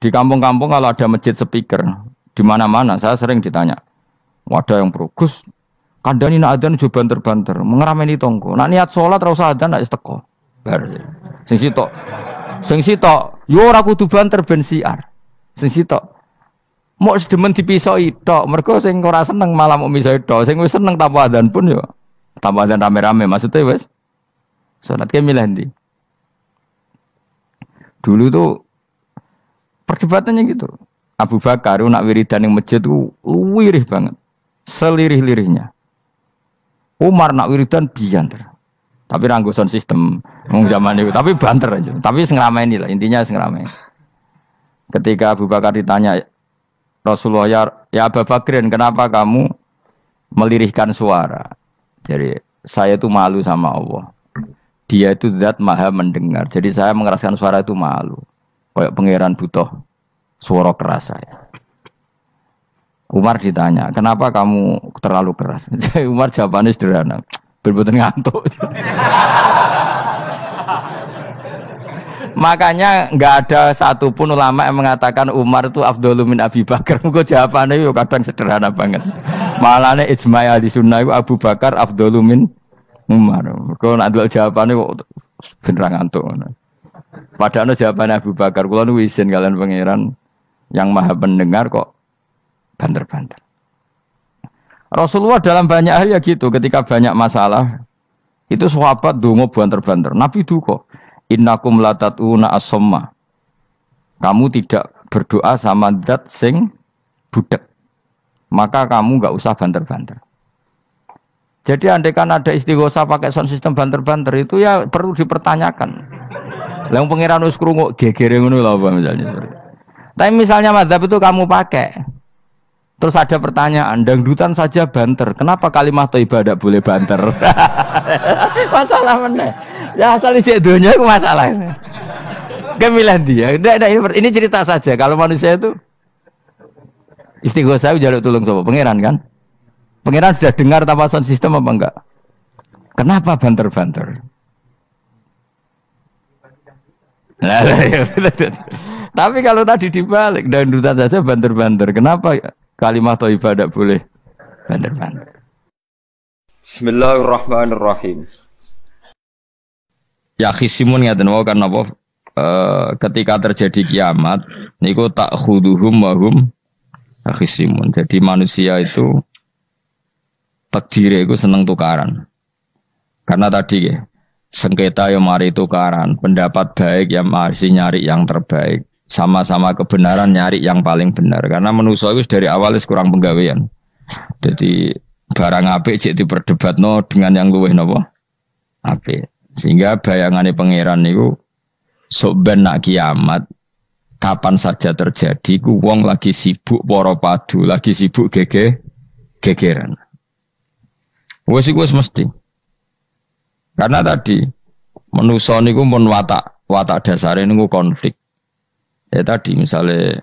Di kampung-kampung kalau ada masjid speaker, di mana-mana saya sering ditanya, wadah yang Gus, kandani nak adzan jo banter-banter, mengerameni tonggo. Nak niat sholat ora usah adzan nak teko. Bar. Sing sitok, yo ora kudu banter ben siar. Sing sitok mau sedemen dipisoi tok, mergo sing ora seneng malah mau misoi tok, sing wis seneng tanpa adzan pun yo tanpa adzan rame-rame maksudnya wis salat ke milih ndi. Dulu tuh perdebatannya gitu. Abu Bakar nak wiridan ning masjid tuh wirih banget. Selirih-lirihnya. Umar nak wiridan bianter. Tapi ranggo sound system wong zaman itu, tapi banter aja. Tapi sing ngrameni lah, intinya sing ngrameni. Ketika Abu Bakar ditanya Rasulullah, ya Abu Bakrin, kenapa kamu melirihkan suara? Jadi saya itu malu sama Allah. Dia itu zat maha mendengar. Jadi saya mengeraskan suara itu malu. Kayak pangeran butuh suara keras saya. Umar ditanya, kenapa kamu terlalu keras? Umar jawabannya sederhana. Bener-bener ngantuk. Makanya nggak ada satupun ulama yang mengatakan Umar itu afdhalu min Abi Bakar. Kok jawabannya yo kadang sederhana banget. Malahnya ijma' ahli sunnah itu Abu Bakar afdhalu min Umar. Kok nak delok jawabane kok bener ngantuk. Padahal jawabannya Abu Bakar, kula nu isin kalian pangeran yang maha mendengar kok banter-banter. Rasulullah dalam banyak hal ya gitu, ketika banyak masalah itu sahabat donga banter-banter. Nabi duka, innakum latatuna as-samma. Kamu tidak berdoa sama zat sing budek. Maka kamu enggak usah banter-banter. Jadi andaikan ada istighosah pakai sound system banter-banter itu ya perlu dipertanyakan. Yang pangeran wis krungu gegere ngono lho apa misalnya. Tapi misalnya mazhab itu kamu pakai. Terus ada pertanyaan, dangdutan saja banter. Kenapa kalimat thayyibah tidak boleh banter? Masalah mana? Ya asal isi dunia itu masalah. Kemilan dia. Ini cerita saja. Kalau manusia itu istighosah jaluk tulung sapa pangeran kan? Pangeran sudah dengar tanpa sound system apa enggak? Kenapa banter-banter? Tapi kalau tadi dibalik dangdutan saja banter-banter. Kenapa kalimat thayyibah tidak boleh banter-banter? Bismillahirrahmanirrahim. Ya khisimun ngaten wae kan apa ketika terjadi kiamat niku takhuduhum wa hum khisimun. Jadi manusia itu takdir itu seneng tukaran. Karena tadi sengketa yang mari tukaran, pendapat baik yang masih nyari yang terbaik, sama-sama kebenaran nyari yang paling benar. Karena manusia itu dari awal kurang penggawean. Jadi barang apik cek diperdebatno dengan yang luwih napa? Apik. Sehingga bayangannya pangeran niku sok ben nak kiamat kapan saja terjadi ku wong lagi sibuk para padu, lagi sibuk gegeran. Wes mesti. Karena tadi manusa niku mun watak dasare niku konflik. Ya tadi misalnya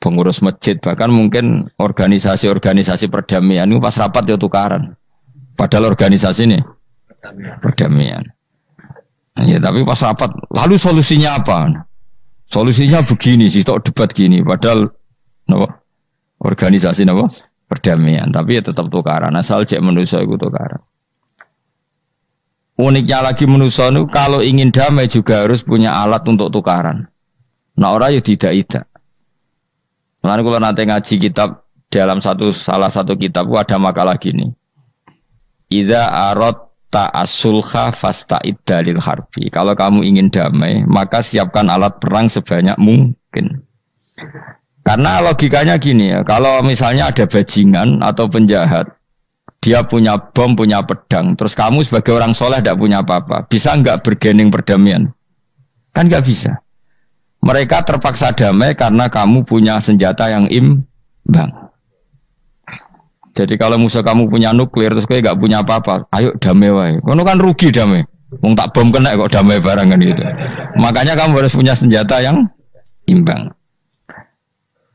pengurus masjid bahkan mungkin organisasi-organisasi perdamaian itu pas rapat ya tukaran. Padahal organisasi ini perdamaian. Ya tapi pas rapat lalu solusinya apa? Solusinya begini sih, tok debat gini. Padahal napa? Organisasi napa? Perdamaian. Tapi ya tetap tukaran. Asal cek manusia itu tukaran. Uniknya lagi manusia itu kalau ingin damai juga harus punya alat untuk tukaran. Nah orang ya tidak. Lalu kalau nanti ngaji kitab dalam salah satu kitab ada makalah gini. Idza aradta as-sulha fasta'id dalil harbi. Kalau kamu ingin damai, maka siapkan alat perang sebanyak mungkin. Karena logikanya gini ya, kalau misalnya ada bajingan atau penjahat, dia punya bom, punya pedang, terus kamu sebagai orang soleh tidak punya apa-apa, bisa nggak bergening perdamaian? Kan nggak bisa. Mereka terpaksa damai karena kamu punya senjata yang imbang. Jadi kalau musuh kamu punya nuklir, terus kayak nggak punya apa-apa, ayo damai wae. Kamu kan rugi damai. Wong tak bom kena kok damai barang kan gitu. Makanya kamu harus punya senjata yang imbang.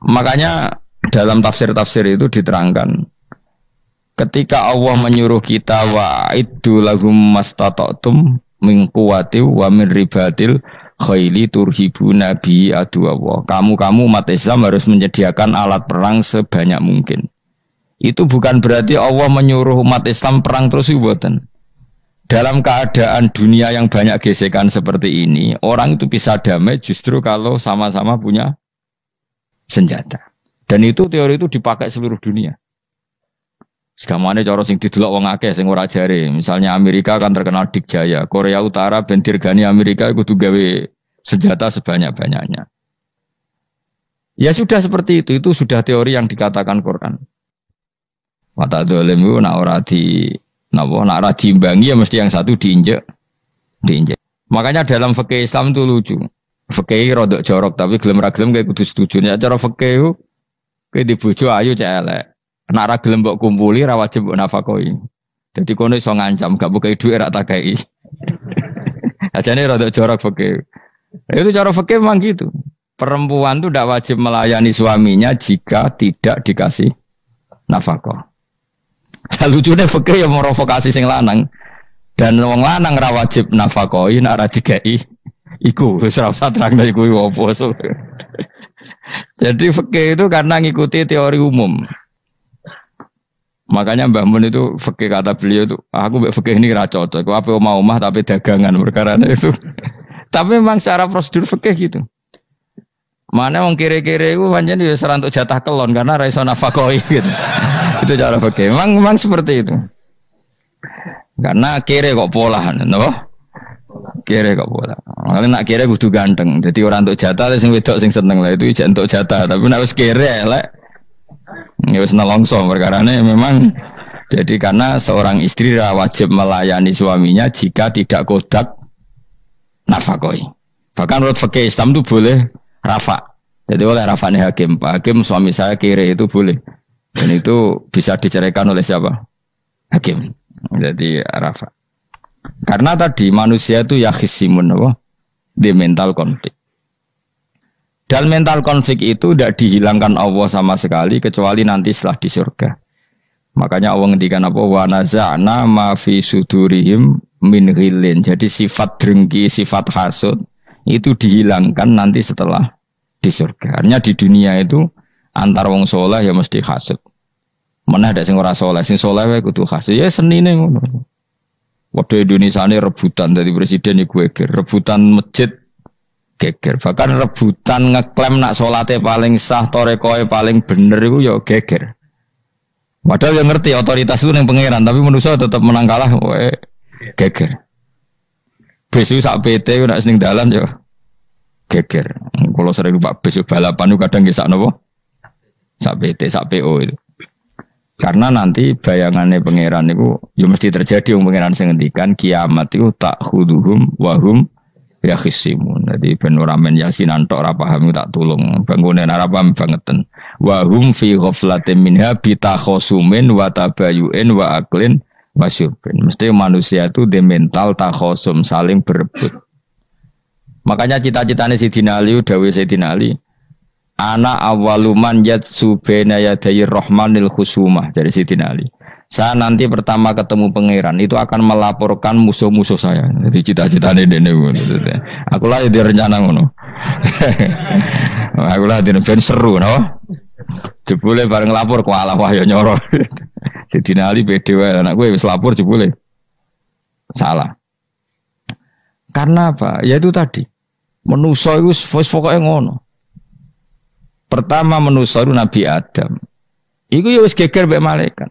Makanya dalam tafsir-tafsir itu diterangkan ketika Allah menyuruh kita wa iddu lahum mastata'tum min quwwati wa min ribatil khaili turhibu nabi aduwallah. Kamu umat Islam harus menyediakan alat perang sebanyak mungkin. Itu bukan berarti Allah menyuruh umat Islam perang terus buatan. Dalam keadaan dunia yang banyak gesekan seperti ini, orang itu bisa damai justru kalau sama-sama punya senjata. Dan itu teori itu dipakai seluruh dunia. Segamane cara sing didelok wong akeh sing ora jare. Misalnya Amerika kan terkenal dikjaya, Korea Utara ben dirgani Amerika kudu gawe senjata sebanyak-banyaknya. Ya sudah seperti itu sudah teori yang dikatakan Quran. Mata dolim itu nak ora di napa nak ora diimbangi ya mesti yang satu diinjek. Makanya dalam fikih Islam itu lucu. Fikih rodok jorok tapi gelem ra gelem kayak kudu setuju. Ya cara fikih kayak di bojo ayu cek elek. Nek ra gelem mbok kumpuli ra wajib mbok nafakoi. Dadi kono iso ngancam gak buka dhuwit ra takai. Ajane rada jorok fikih. Itu cara fikih memang gitu. Perempuan itu tidak wajib melayani suaminya jika tidak dikasih nafkah. Lucunya fikih yang merovokasi sing lanang. Dan wong lanang ra wajib nafakoi nek ra dikai iku wis ora usah terangno iku opo. Jadi fikih itu karena ngikuti teori umum. Makanya Mbah Mun itu fikih kata beliau itu, aku mbek fikih ini ra cocok. Aku apa omah tapi dagangan perkara itu. Tapi memang secara prosedur fikih gitu. Mana wong kere-kere itu pancen wis ora entuk jatah kelon karena ra iso nafakoi gitu. Itu cara fikih. Memang seperti itu. Karena kere kok pola, napa? Kere kok pola. Kalau nak kere kudu ganteng. Jadi orang entuk jatah sing wedok sing seneng lah itu ijek entuk jatah. Tapi nek wis kere elek ya wis nelongso perkarane memang jadi karena seorang istri wajib melayani suaminya jika tidak kodak nafakoi. Bahkan menurut fikih Islam itu boleh rafa. Jadi oleh rafane hakim. Pak Hakim suami saya kere itu boleh. Dan itu bisa diceraikan oleh siapa? Hakim. Jadi rafa. Karena tadi manusia itu yakhisimun di mental konflik. Dan mental konflik itu tidak dihilangkan Allah sama sekali kecuali nanti setelah di surga. Makanya Allah ngendikan apa? Wa naza'na ma fi sudurihim min ghillin. Jadi sifat drengki, sifat hasud itu dihilangkan nanti setelah di surga. Artinya di dunia itu antar wong soleh ya mesti hasud. Mana ada sing ora soleh, sing soleh wae kudu hasud. Ya senine ngono. Waktu Indonesia ini rebutan dari presiden ya gue rebutan masjid geger, bahkan rebutan ngeklaim nak solatnya paling sah, torekoe paling bener itu ya geger. Padahal yang ngerti otoritas itu yang pangeran, tapi manusia tetap menang kalah, geger. Besok sak PT nak seneng dalan ya geger. Kalau sering lupa besok balapan itu kadang kisah nopo, sak PT, sak PO itu. Karena nanti bayangannya pangeran itu, ya mesti terjadi yang pangeran sengendikan kiamat itu tak khuduhum wahum ya khisimun. Jadi penoramen yasinan tok ora paham tak tulung bangunan ora paham bangetan. Wa hum fi ghaflatin minha bitakhasumin wa tabayu'in wa aklin wasyubin. Mesti manusia itu di mental takhasum saling berebut. Makanya cita-citanya Sayyidina Ali dawuh Sayyidina Ali, ana awaluman yatsu baina yadayi rahmanil khusumah dari Sayyidina Ali. Saya nanti pertama ketemu pangeran itu akan melaporkan musuh-musuh saya. Jadi cita-citanya dene ngono. Aku lah di rencana ngono. Aku lah di ben seru no. Jebule bareng lapor ku Allah wah ya nyoro. Sayyidina Ali pede wae anak gue wis lapor jebule. Salah. Karena apa? Ya itu tadi. Manusa iku wis pokoke ngono. Pertama manusa itu Nabi Adam. Iku ya wis geger mbek malaikat.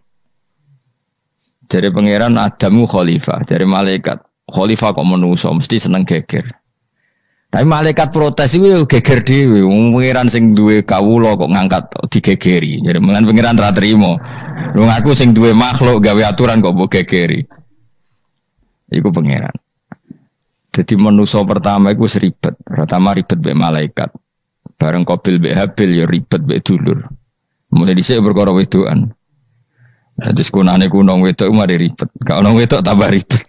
Dari pangeran Adamu khalifah, dari malaikat khalifah kok manusa mesti seneng geger. Tapi malaikat protes itu geger dhewe, pangeran sing duwe kawula kok ngangkat digegeri. Jadi mengan pangeran ra trimo. Wong aku sing duwe makhluk gawe aturan kok mbok gegeri. Iku pangeran. Jadi manusa pertama iku ribet. Pertama ribet mbek malaikat. Bareng Qabil mbek Habil ya ribet mbek dulur. Mulai dhisik perkara wedokan. Jadi sekunane kunong wedok mari ribet. Kalau nong wedok tambah ribet.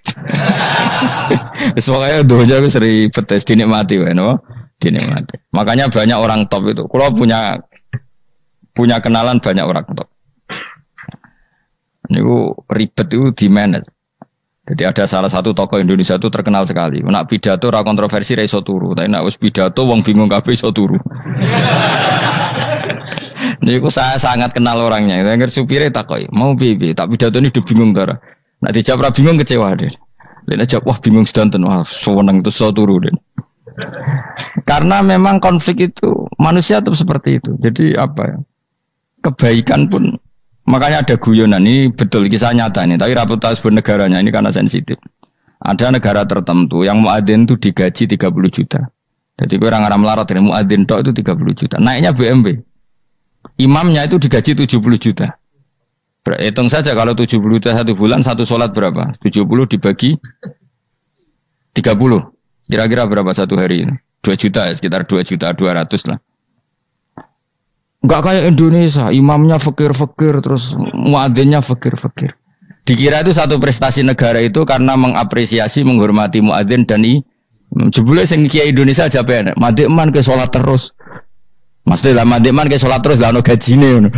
Soalnya doanya wis ribet, dinikmati wae no. Dinikmati. Makanya banyak orang top itu. Kalau punya kenalan banyak orang top. Niku ribet itu di manage. Jadi ada salah satu tokoh Indonesia itu terkenal sekali. Nak pidato ra kontroversi ra iso turu, tapi nak wis pidato wong bingung kabeh iso turu. Niku saya sangat kenal orangnya. Saya ngerti supire takoki, "Mau piye? Tak pidato ini udah bingung ta." Nak dijawab ra bingung kecewa deh. Lha jawab wah bingung sedanten, wah seneng terus iso turu deh. Karena memang konflik itu manusia tuh seperti itu. Jadi apa ya? Kebaikan pun makanya ada guyonan ini betul kisah nyata ini. Tapi reputasi bernegaranya ini karena sensitif. Ada negara tertentu yang muadzin itu digaji 30 juta. Jadi orang melarat ini muadzin tok itu 30 juta. Naiknya BMW. Imamnya itu digaji 70 juta. Hitung saja kalau 70 juta satu bulan satu sholat berapa? 70 dibagi 30. Kira-kira berapa satu hari ini? 2 juta ya, sekitar 2 juta 200 lah. Enggak kayak Indonesia, imamnya fakir-fakir, terus muadzinnya fakir-fakir. Dikira itu satu prestasi negara itu karena mengapresiasi, menghormati muadzin dan jebule sing kiai Indonesia aja penak. Madekman ke sholat terus. Maksudnya lah madekman ke sholat terus lah ono gajine.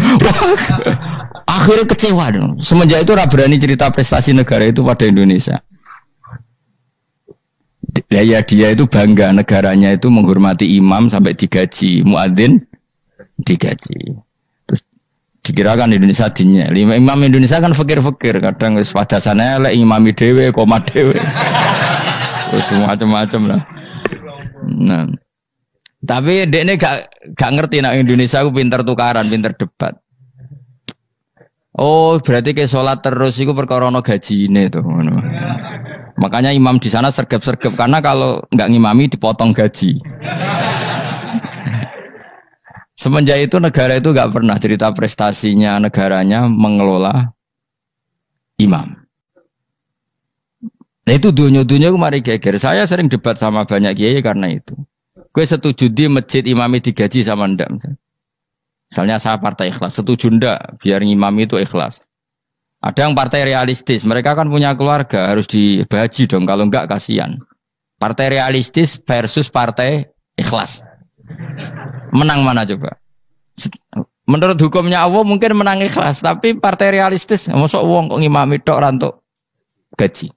Akhirnya kecewa dong. Semenjak itu berani cerita prestasi negara itu pada Indonesia. Ya dia itu bangga negaranya itu menghormati imam sampai digaji, muadzin digaji. Terus dikirakan Indonesia dinya. Imam Indonesia kan fakir-fakir, kadang wis padasane elek imami dhewe, koma dhewe. Terus macam-macam lah. Nah. Tapi dekne gak ngerti nek Indonesia ku pinter tukaran, pinter debat. Oh, berarti ke sholat terus iku perkara ana gajine to ngono. Makanya imam di sana sergap-sergap karena kalau nggak ngimami dipotong gaji. Semenjak itu negara itu nggak pernah cerita prestasinya negaranya mengelola imam. Nah itu dunia-dunia kemarin geger. Saya sering debat sama banyak kiai karena itu. Gue setuju di masjid imami digaji sama ndak. Misalnya saya partai ikhlas, setuju ndak biar ngimami itu ikhlas. Ada yang partai realistis, mereka kan punya keluarga, harus dibaji dong, kalau enggak kasihan. Partai realistis versus partai ikhlas. Menang mana coba? Menurut hukumnya Allah mungkin menang ikhlas, tapi partai realistis, mosok wong kok ngimami tok rantuk gaji.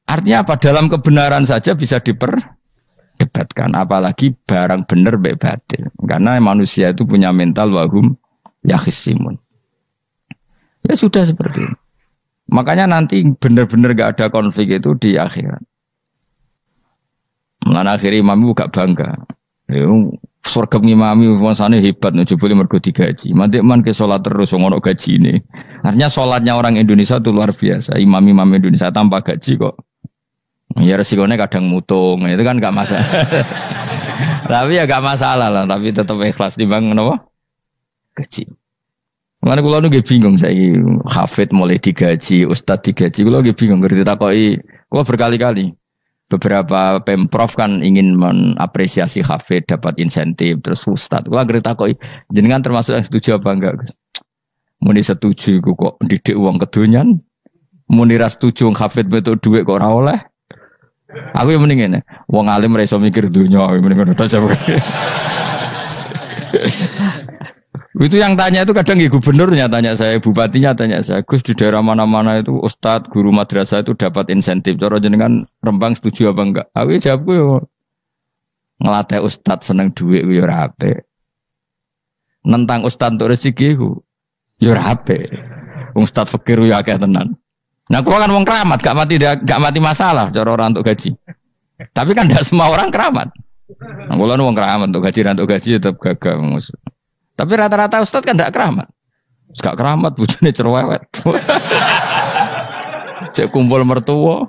Artinya apa? Dalam kebenaran saja bisa diperdebatkan, apalagi barang bener mbek batil. Karena manusia itu punya mental wahum yakhisimun. Ya sudah seperti ini. Makanya nanti benar-benar gak ada konflik itu di akhirat. Mulane akhirnya imam itu gak bangga. Surga ngimami wangsane hebat njebule mergo digaji. Mandekman ke salat terus wong ono gajine. Artinya salatnya orang Indonesia itu luar biasa. Imam-imam Indonesia tanpa gaji kok. Ya resikonya kadang mutung, itu kan gak masalah. Tapi ya gak masalah lah, tapi tetap ikhlas timbang napa? Gaji. Mulane kula nggih bingung saiki hafid mulai digaji, ustaz digaji, kula nggih bingung ngerti takoki. Kula berkali-kali beberapa pemprov kan ingin mengapresiasi hafid dapat insentif terus ustaz. Kula ngerti takoki jenengan termasuk yang setuju apa enggak, Gus? Muni setuju iku kok didik uang kedonyan. Muni ra setuju hafid metu dhuwit kok ora oleh. Aku yang mending ngene, wong alim ra iso mikir dunya, mending ngono ta. Itu yang tanya itu kadang gubernurnya tanya saya, bupatinya tanya saya, Gus di daerah mana-mana itu ustadz, guru madrasah itu dapat insentif. Cara jenengan Rembang setuju apa enggak? Aku jawabku yo ngelatih ustadz seneng duit yo ora apik. Nentang ustadz untuk rezeki ku yo ora apik. Wong ustadz fakir yo akeh tenan. Nah, kula kan wong keramat, gak mati masalah cara orang untuk gaji. Tapi kan tidak semua orang keramat. Nah, kula wong keramat untuk gaji tetap gagah. Tapi rata-rata ustadz kan tidak keramat. Gak keramat, bujune cerewet. Cek kumpul mertua.